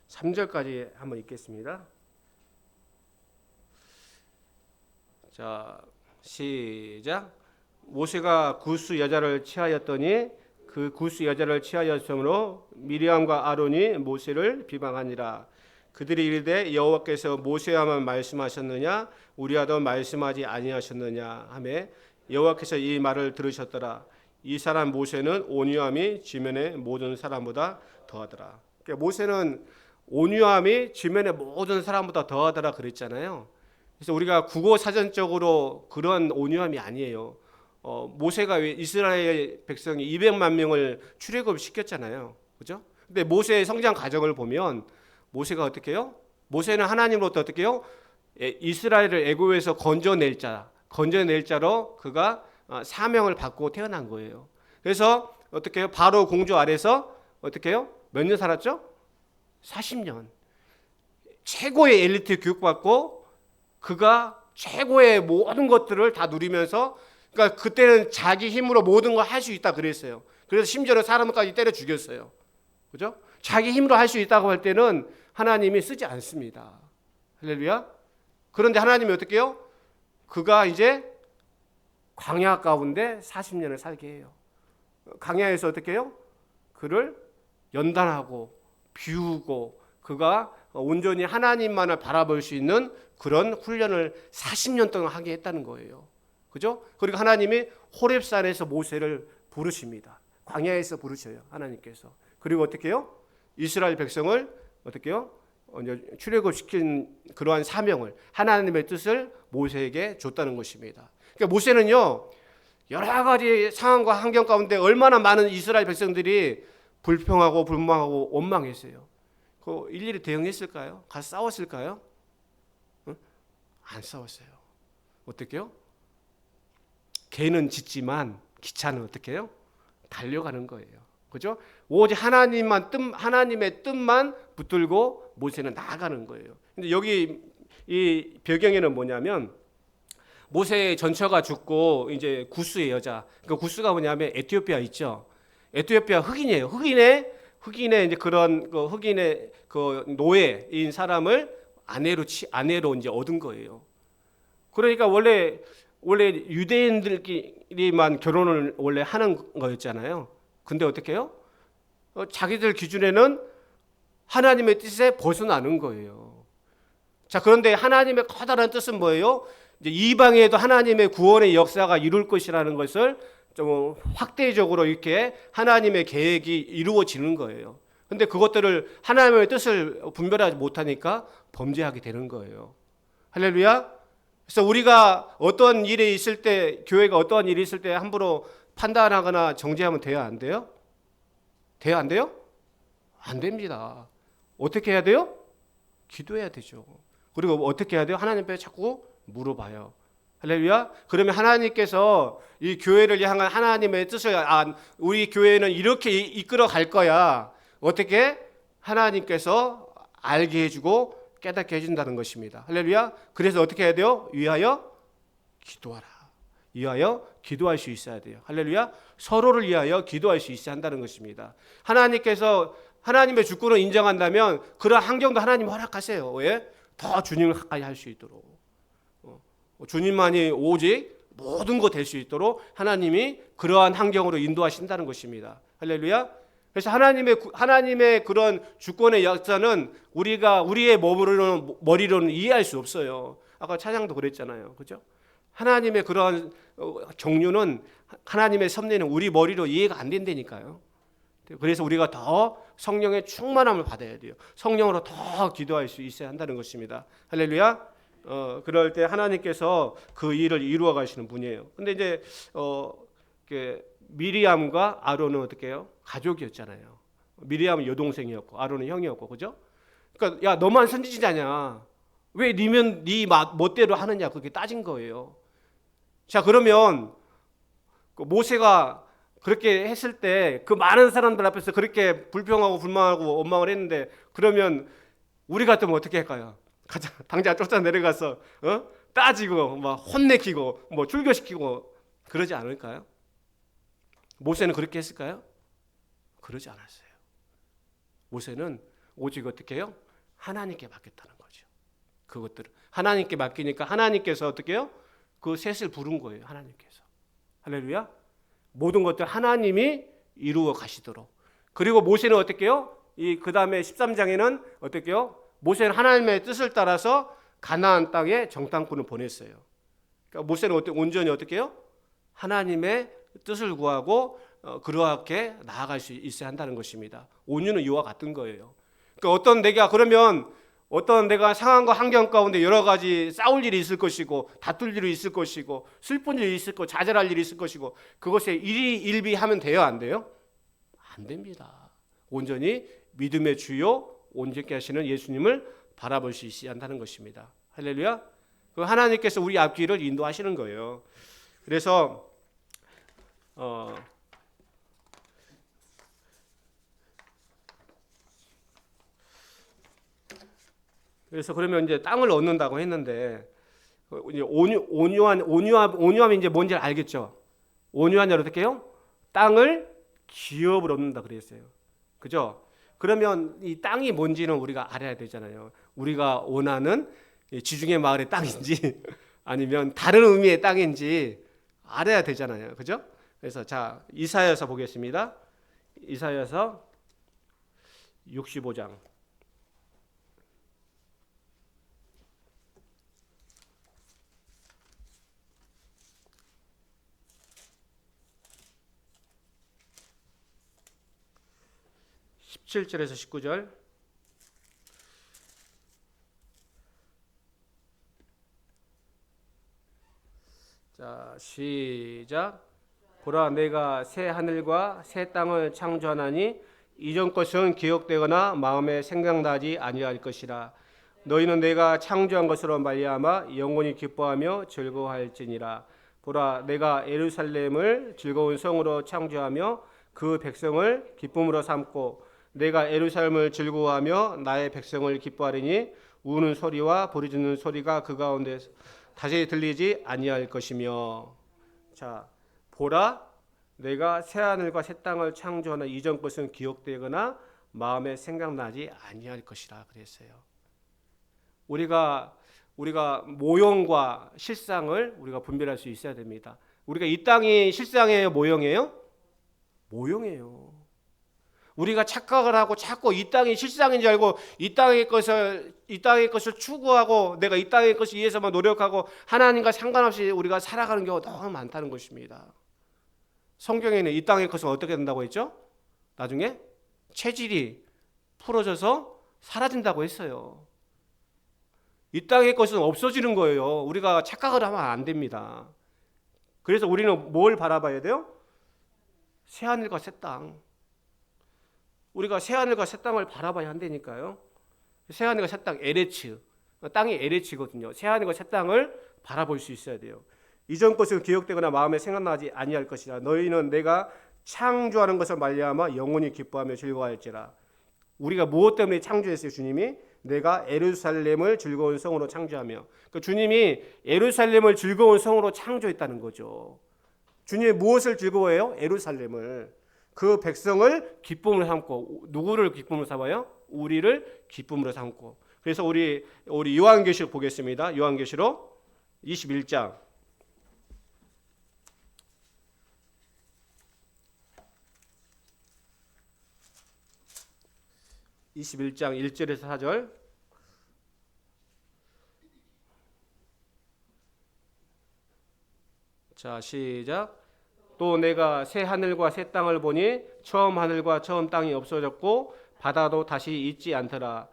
3절까지 한번 읽겠습니다. 자, 시작. 모세가 구스 여자를 취하였더니 그 구스 여자를 취하였으므로 미리암과 아론이 모세를 비방하니라. 그들이 이르되 여호와께서 모세와만 말씀하셨느냐 우리와도 말씀하지 아니하셨느냐 하매 여호와께서 이 말을 들으셨더라. 이 사람 모세는 온유함이 지면의 모든 사람보다 더하더라. 그러니까 모세는 온유함이 지면의 모든 사람보다 더하더라 그랬잖아요. 그래서 우리가 국어 사전적으로 그런 온유함이 아니에요. 모세가 이스라엘 백성이 200만 명을 출애굽 시켰잖아요. 그죠? 근데 모세의 성장 과정을 보면 모세가 어떻게 해요? 모세는 하나님으로부터 어떻게 해요? 이스라엘을 애굽에서 건져낼 자로 그가 사명을 받고 태어난 거예요. 그래서 어떻게 해요? 바로 공주 아래서 어떻게 해요? 몇 년 살았죠? 40년. 최고의 엘리트 교육받고 그가 최고의 모든 것들을 다 누리면서, 그러니까 그때는 자기 힘으로 모든 걸 할 수 있다 그랬어요. 그래서 심지어는 사람까지 때려 죽였어요. 그죠? 자기 힘으로 할 수 있다고 할 때는 하나님이 쓰지 않습니다. 할렐루야. 그런데 하나님이 어떻게 해요? 그가 이제 광야 가운데 40년을 살게 해요. 광야에서 어떻게 해요? 그를 연단하고 비우고 그가 온전히 하나님만을 바라볼 수 있는 그런 훈련을 40년 동안 하게 했다는 거예요. 그죠? 그리고 하나님이 호렙산에서 모세를 부르십니다. 광야에서 부르셔요. 하나님께서. 그리고 어떻게 해요? 이스라엘 백성을 어떻게 해요? 출애굽시킨 그러한 사명을, 하나님의 뜻을 모세에게 줬다는 것입니다. 그러니까 모세는요, 여러 가지 상황과 환경 가운데 얼마나 많은 이스라엘 백성들이 불평하고 불만하고 원망했어요. 그 일일이 대응했을까요? 가서 싸웠을까요? 응? 안 싸웠어요. 어떻게 해요? 개는 짖지만 기차는 어떻게 해요? 달려가는 거예요. 그죠? 오직 하나님의 뜻만 붙들고 모세는 나아가는 거예요. 근데 여기 이 배경에는 뭐냐면, 모세의 전처가 죽고 이제 구스의 여자, 그 구스가 뭐냐면 에티오피아 있죠. 에티오피아 흑인이에요. 흑인의 이제 그런 그 흑인의 그 노예인 사람을 아내로 이제 얻은 거예요. 그러니까 원래 유대인들끼리만 결혼을 원래 하는 거였잖아요. 근데 어떻게 해요? 자기들 기준에는 하나님의 뜻에 벗어나는 거예요. 자, 그런데 하나님의 커다란 뜻은 뭐예요? 이제 이방에도 하나님의 구원의 역사가 이룰 것이라는 것을 좀 확대적으로 이렇게 하나님의 계획이 이루어지는 거예요. 근데 그것들을 하나님의 뜻을 분별하지 못하니까 범죄하게 되는 거예요. 할렐루야. 그래서 우리가 어떤 일이 있을 때, 교회가 어떤 일이 있을 때 함부로 판단하거나 정죄하면 돼요, 안 돼요? 돼요, 안 돼요? 안 됩니다. 어떻게 해야 돼요? 기도해야 되죠. 그리고 어떻게 해야 돼요? 하나님 앞에 자꾸 물어봐요. 할렐루야. 그러면 하나님께서 이 교회를 향한 하나님의 뜻을, 우리 교회는 이렇게 이끌어 갈 거야. 어떻게? 하나님께서 알게 해주고 깨닫게 해준다는 것입니다. 할렐루야. 그래서 어떻게 해야 돼요? 위하여 기도하라. 위하여 기도할 수 있어야 돼요. 할렐루야. 서로를 위하여 기도할 수 있어야 한다는 것입니다. 하나님께서 하나님의 주권을 인정한다면 그런 환경도 하나님 허락하세요. 왜? 더 주님을 가까이 할 수 있도록. 주님만이 오직 모든 것 될 수 있도록 하나님이 그러한 환경으로 인도하신다는 것입니다. 할렐루야. 그래서 하나님의 그런 주권의 역사는 우리의 머리로는 이해할 수 없어요. 아까 찬양도 그랬잖아요. 그죠? 하나님의 그러한 경륜은, 하나님의 섭리는 우리 머리로 이해가 안 된다니까요. 그래서 우리가 더 성령의 충만함을 받아야 돼요. 성령으로 더 기도할 수 있어야 한다는 것입니다. 할렐루야. 그럴 때 하나님께서 그 일을 이루어 가시는 분이에요. 근데 이제 미리암과 아론은 어떻게 해요? 가족이었잖아요. 미리암은 여동생이었고 아론은 형이었고, 그죠? 그러니까 야, 너만 선지자냐? 왜 니면 네 멋대로 하느냐? 그렇게 따진 거예요. 자, 그러면 모세가 그렇게 했을 때 그 많은 사람들 앞에서 그렇게 불평하고 불만하고 원망을 했는데, 그러면 우리 같으면 어떻게 할까요? 가자, 당장 쫓아 내려가서 따지고 막 혼내키고 뭐 출교시키고 그러지 않을까요? 모세는 그렇게 했을까요? 그러지 않았어요. 모세는 오직 어떻게 해요? 하나님께 맡겼다는 거죠. 그것들을 하나님께 맡기니까 하나님께서 어떻게 해요? 그 셋을 부른 거예요. 하나님께서. 할렐루야. 모든 것들 하나님이 이루어 가시도록. 그리고 모세는 어떻게 해요? 그 다음에 13장에는 어떻게 해요? 모세는 하나님의 뜻을 따라서 가나안 땅에 정탐꾼을 보냈어요. 그러니까 모세는 온전히 어떻게 해요? 하나님의 뜻을 구하고 그렇게 나아갈 수 있어야 한다는 것입니다. 온유는 이와 같은 거예요. 그러니까 어떤 내가 상황과 환경 가운데 여러 가지 싸울 일이 있을 것이고 다툴 일이 있을 것이고 슬픈 일이 있을 것이고 좌절할 일이 있을 것이고 그것에 일비하면 돼요, 안 돼요? 안 됩니다. 온전히 믿음의 주요 온전케 하시는 예수님을 바라볼 수 있어야 한다는 것입니다. 할렐루야. 그 하나님께서 우리 앞길을 인도하시는 거예요. 그래서 그러면 이제 땅을 얻는다고 했는데 이제 온유함이 이제 뭔지 알겠죠? 온유한 자 어떻게 해요? 땅을 기업을 얻는다 그랬어요. 그죠? 그러면 이 땅이 뭔지는 우리가 알아야 되잖아요. 우리가 원하는 지중해 마을의 땅인지 아니면 다른 의미의 땅인지 알아야 되잖아요. 그죠? 그래서 자, 이사야서 보겠습니다. 이사야서 65장 17절에서 19절. 자, 시작. 보라, 내가 새 하늘과 새 땅을 창조하나니 이전 것은 기억되거나 마음에 생각나지 아니할 것이라. 너희는 내가 창조한 것으로 말미암아 영원히 기뻐하며 즐거워할지니라. 보라, 내가 예루살렘을 즐거운 성으로 창조하며 그 백성을 기쁨으로 삼고 내가 예루살렘을 즐거워하며 나의 백성을 기뻐하리니 우는 소리와 부르짖는 소리가 그 가운데 다시 들리지 아니할 것이며. 자, 보라, 내가 새 하늘과 새 땅을 창조하나 이전 것은 기억되거나 마음에 생각나지 아니할 것이라 그랬어요. 우리가 모형과 실상을 우리가 분별할 수 있어야 됩니다. 우리가 이 땅이 실상이에요, 모형이에요? 모형이에요. 우리가 착각을 하고 자꾸 이 땅이 실상인 줄 알고 이 땅의 것을 추구하고 내가 이 땅의 것을 위해서만 노력하고 하나님과 상관없이 우리가 살아가는 경우가 너무 많다는 것입니다. 성경에는 이 땅의 것은 어떻게 된다고 했죠? 나중에 체질이 풀어져서 사라진다고 했어요. 이 땅의 것은 없어지는 거예요. 우리가 착각을 하면 안 됩니다. 그래서 우리는 뭘 바라봐야 돼요? 새하늘과 새 땅. 우리가 새하늘과 새 땅을 바라봐야 한다니까요. 새하늘과 새 땅, 에레츠. 땅이 에레츠거든요. 새하늘과 새 땅을 바라볼 수 있어야 돼요. 이전 것은 기억되거나 마음에 생각나지 아니할 것이라. 너희는 내가 창조하는 것을 말미암아 영원히 기뻐하며 즐거워할지라. 우리가 무엇 때문에 창조했어요? 주님이 내가 예루살렘을 즐거운 성으로 창조하며. 그러니까 주님이 예루살렘을 즐거운 성으로 창조했다는 거죠. 주님이 무엇을 즐거워해요? 예루살렘을. 그 백성을 기쁨으로 삼고. 누구를 기쁨으로 삼아요? 우리를 기쁨으로 삼고. 그래서 우리 요한계시록 보겠습니다. 요한계시록 21장 1절에서 4절. 자, 시작. 또 내가 새 하늘과 새 땅을 보니 처음 하늘과 처음 땅이 없어졌고 바다도 다시 있지 않더라.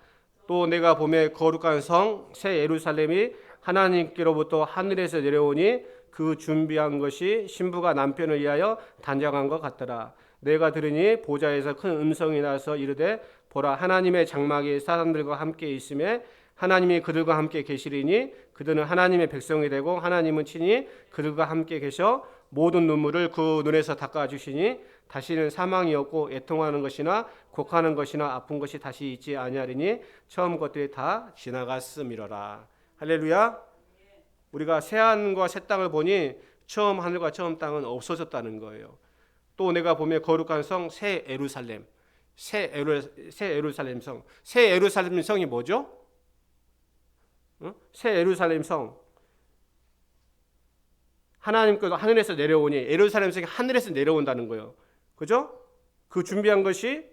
또 내가 보매 거룩한 성 새 예루살렘이 하나님께로부터 하늘에서 내려오니 그 준비한 것이 신부가 남편을 위하여 단장한 것 같더라. 내가 들으니 보좌에서 큰 음성이 나서 이르되 보라, 하나님의 장막이 사람들과 함께 있음에 하나님이 그들과 함께 계시리니 그들은 하나님의 백성이 되고 하나님은 친히 그들과 함께 계셔 모든 눈물을 그 눈에서 닦아주시니 다시는 사망이 없고 애통하는 것이나 곡하는 것이나 아픈 것이 다시 있지 아니하리니 처음 것들이 다 지나갔음이로라. 할렐루야. 우리가 새 하늘과 새 땅을 보니 처음 하늘과 처음 땅은 없어졌다는 거예요. 또 내가 보며 거룩한 성 새 예루살렘, 새 예루살렘 성. 새 예루살렘 성이 뭐죠? 새 예루살렘 성. 하나님께서 하늘에서 내려오니 예루살렘 성이 하늘에서 내려온다는 거예요. 그죠? 그 준비한 것이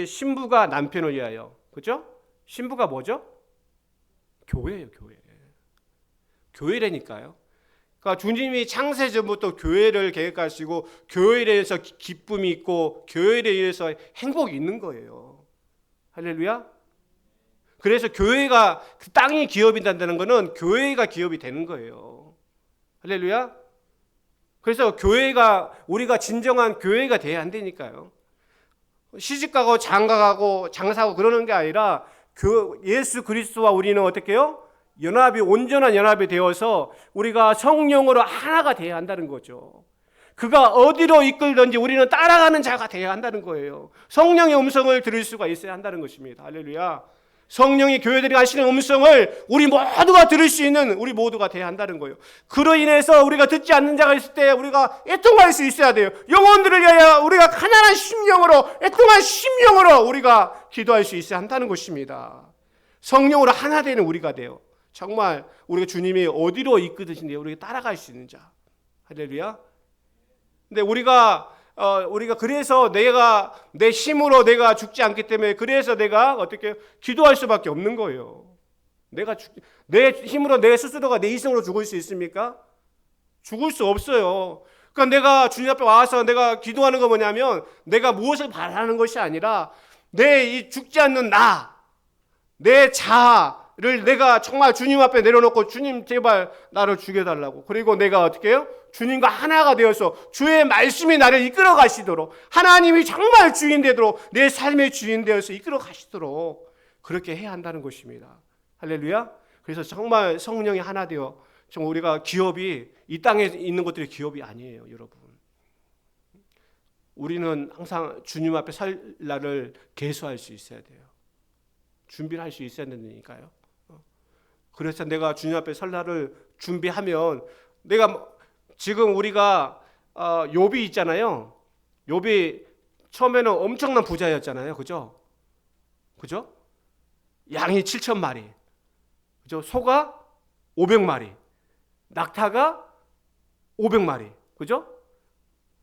신부가 남편을 위하여. 그죠? 신부가 뭐죠? 교회예요, 교회. 교회라니까요. 그러니까 주님이 창세전부터 교회를 계획하시고 교회에 대해서 기쁨이 있고 교회에 대해서 행복이 있는 거예요. 할렐루야. 그래서 교회가 그 땅이 기업이 된다는 것은 교회가 기업이 되는 거예요. 할렐루야. 그래서 우리가 진정한 교회가 돼야 한다니까요. 시집가고 장가가고 장사하고 그러는 게 아니라 예수 그리스도와 우리는 어떻게 해요? 온전한 연합이 되어서 우리가 성령으로 하나가 되어야 한다는 거죠. 그가 어디로 이끌든지 우리는 따라가는 자가 되어야 한다는 거예요. 성령의 음성을 들을 수가 있어야 한다는 것입니다. 할렐루야. 성령이 교회들이 하시는 음성을 우리 모두가 들을 수 있는 우리 모두가 되어야 한다는 거예요. 그로 인해서 우리가 듣지 않는 자가 있을 때 우리가 애통할 수 있어야 돼요. 영혼들을 위하여 우리가 가난한 심령으로, 애통한 심령으로 우리가 기도할 수 있어야 한다는 것입니다. 성령으로 하나 되는 우리가 돼요. 정말 우리가 주님이 어디로 이끄시는지 우리가 따라갈 수 있는 자. 할렐루야. 근데 우리가 그래서 내가 내 힘으로 내가 죽지 않기 때문에 그래서 내가 어떻게 기도할 수밖에 없는 거예요. 내 힘으로 내 스스로가 내 이성으로 죽을 수 있습니까? 죽을 수 없어요. 그러니까 내가 주님 앞에 와서 내가 기도하는 거 뭐냐면 내가 무엇을 바라는 것이 아니라 내 이 죽지 않는 내 자아를 내가 정말 주님 앞에 내려놓고 주님 제발 나를 죽여달라고. 그리고 내가 어떻게 해요? 주님과 하나가 되어서 주의 말씀이 나를 이끌어 가시도록, 하나님이 정말 주인 되도록, 내 삶의 주인 되어서 이끌어 가시도록 그렇게 해야 한다는 것입니다. 할렐루야. 그래서 정말 성령이 하나 되어 정말 우리가 기업이 이 땅에 있는 것들이 기업이 아니에요, 여러분. 우리는 항상 주님 앞에 설 날을 계수할 수 있어야 돼요. 준비를 할 수 있어야 되니까요. 그래서 내가 주님 앞에 설 날을 준비하면 내가 지금 우리가 욥이 있잖아요. 욥이 처음에는 엄청난 부자였잖아요. 그죠? 양이 7,000마리. 그죠? 소가 500마리. 낙타가 500마리. 그죠?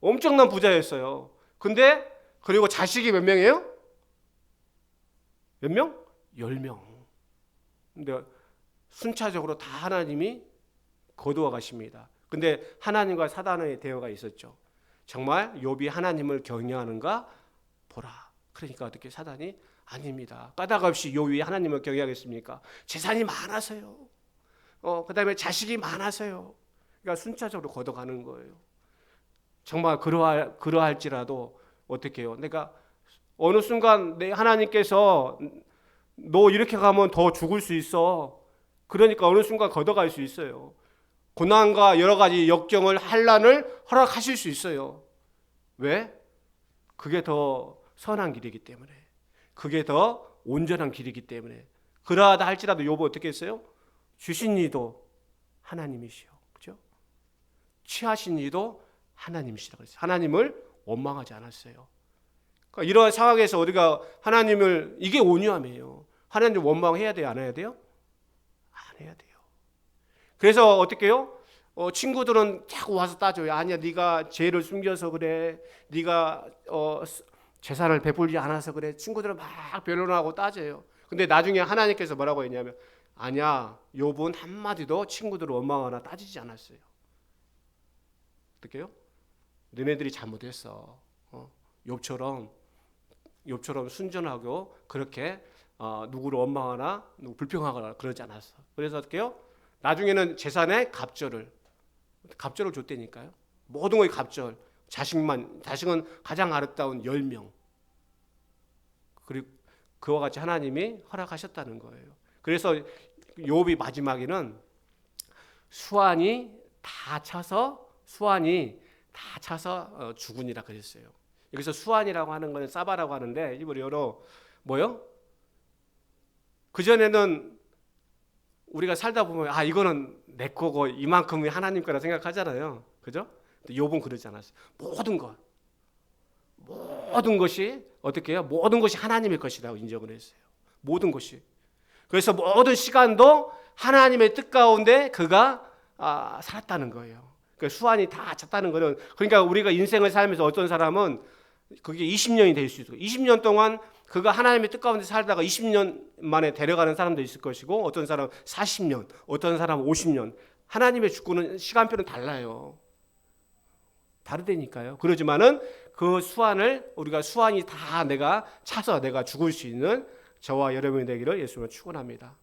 엄청난 부자였어요. 근데 그리고 자식이 몇 명이에요? 몇 명? 10명. 근데 순차적으로 다 하나님이 거두어 가십니다. 근데 하나님과 사단의 대화가 있었죠. 정말 욥이 하나님을 경외하는가 보라. 그러니까 어떻게 사단이 아닙니다. 까닭없이 욥이 하나님을 경외하겠습니까? 재산이 많아서요. 그다음에 자식이 많아서요. 그러니까 순차적으로 걷어가는 거예요. 정말 그러할지라도 어떻게 해요? 내가 어느 순간 내 하나님께서 너 이렇게 가면 더 죽을 수 있어. 그러니까 어느 순간 걷어갈 수 있어요. 고난과 여러 가지 역경을 환난을 허락하실 수 있어요. 왜? 그게 더 선한 길이기 때문에, 그게 더 온전한 길이기 때문에. 그러하다 할지라도 욥은 어떻게 했어요? 주신 이도 하나님이시요, 그죠? 취하신 이도 하나님이시라고 그랬어요. 하나님을 원망하지 않았어요. 그러니까 이러한 상황에서 우리가 하나님을, 이게 온유함이에요. 하나님을 원망해야 돼요, 안 해야 돼요? 안 해야 돼요. 그래서 어떻게 해요? 친구들은 자꾸 와서 따져요. 아니야, 네가 죄를 숨겨서 그래. 네가 재산을 베풀지 않아서 그래. 친구들은 막 변론하고 따져요. 근데 나중에 하나님께서 뭐라고 했냐면, 아니야, 욥은 한마디도 친구들을 원망하거나 따지지 않았어요. 어떻게 해요? 너네들이 잘못했어. 욥처럼 순전하고 그렇게 누구를 원망하거나 누구 불평하거나 그러지 않았어. 그래서 어떻게 해요? 나중에는 재산의 갑절을 줬다니까요. 모든 것이 갑절. 자식은 가장 아름다운 10명. 그리고 그와 같이 하나님이 허락하셨다는 거예요. 그래서 욥이 마지막에는 수완이 다 차서 죽으니라 그랬어요. 여기서 수완이라고 하는 건 사바라고 하는데 일본어로 뭐요? 그전에는 우리가 살다 보면 이거는 내 거고 이만큼이 하나님 거라 생각하잖아요. 그죠? 욥은 그러지 않았어요. 모든 것이 어떻게 해요? 모든 것이 하나님의 것이라고 인정을 했어요. 모든 것이. 그래서 모든 시간도 하나님의 뜻 가운데 그가 살았다는 거예요. 그러니까 수완이 다 찼다는 거는, 그러니까 우리가 인생을 살면서 어떤 사람은 그게 20년이 될 수 있어요. 20년 동안 그가 하나님의 뜻 가운데 살다가 20년 만에 데려가는 사람도 있을 것이고, 어떤 사람은 40년, 어떤 사람은 50년. 하나님의 주권은 시간표는 달라요. 다르다니까요. 그러지만은 그 수완이 다 내가 차서 내가 죽을 수 있는 저와 여러분이 되기를 예수님은 축원합니다.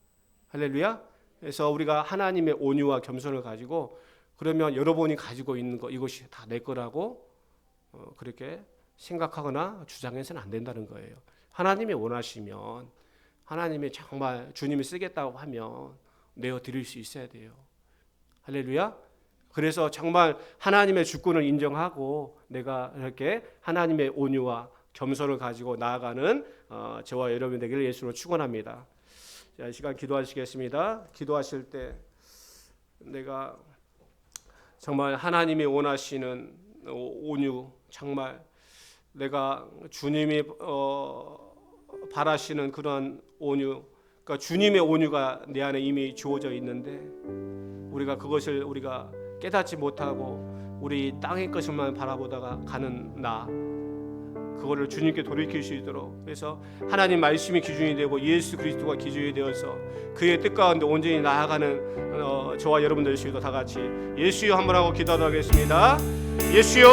할렐루야. 그래서 우리가 하나님의 온유와 겸손을 가지고, 그러면 여러분이 가지고 있는 거 이것이 다 내 거라고 그렇게 생각하거나 주장해서는 안 된다는 거예요. 하나님이 원하시면 하나님이 정말 주님이 쓰겠다고 하면 내어 드릴 수 있어야 돼요. 할렐루야. 그래서 정말 하나님의 주권을 인정하고 내가 이렇게 하나님의 온유와 겸손을 가지고 나아가는 저와 여러분 되기를 예수로 축원합니다. 자, 이 시간 기도하시겠습니다. 기도하실 때 내가 정말 하나님이 원하시는 온유, 정말 내가 주님이 바라시는 그런 온유, 그러니까 주님의 온유가 내 안에 이미 주어져 있는데 우리가 그것을 우리가 깨닫지 못하고 우리 땅의 것만 바라보다가 가는 나, 그거를 주님께 돌이킬 수 있도록, 그래서 하나님 말씀이 기준이 되고 예수 그리스도가 기준이 되어서 그의 뜻 가운데 온전히 나아가는 저와 여러분들 될 수 있도록 다 같이 예수여 한번 하고 기도하겠습니다. 예수여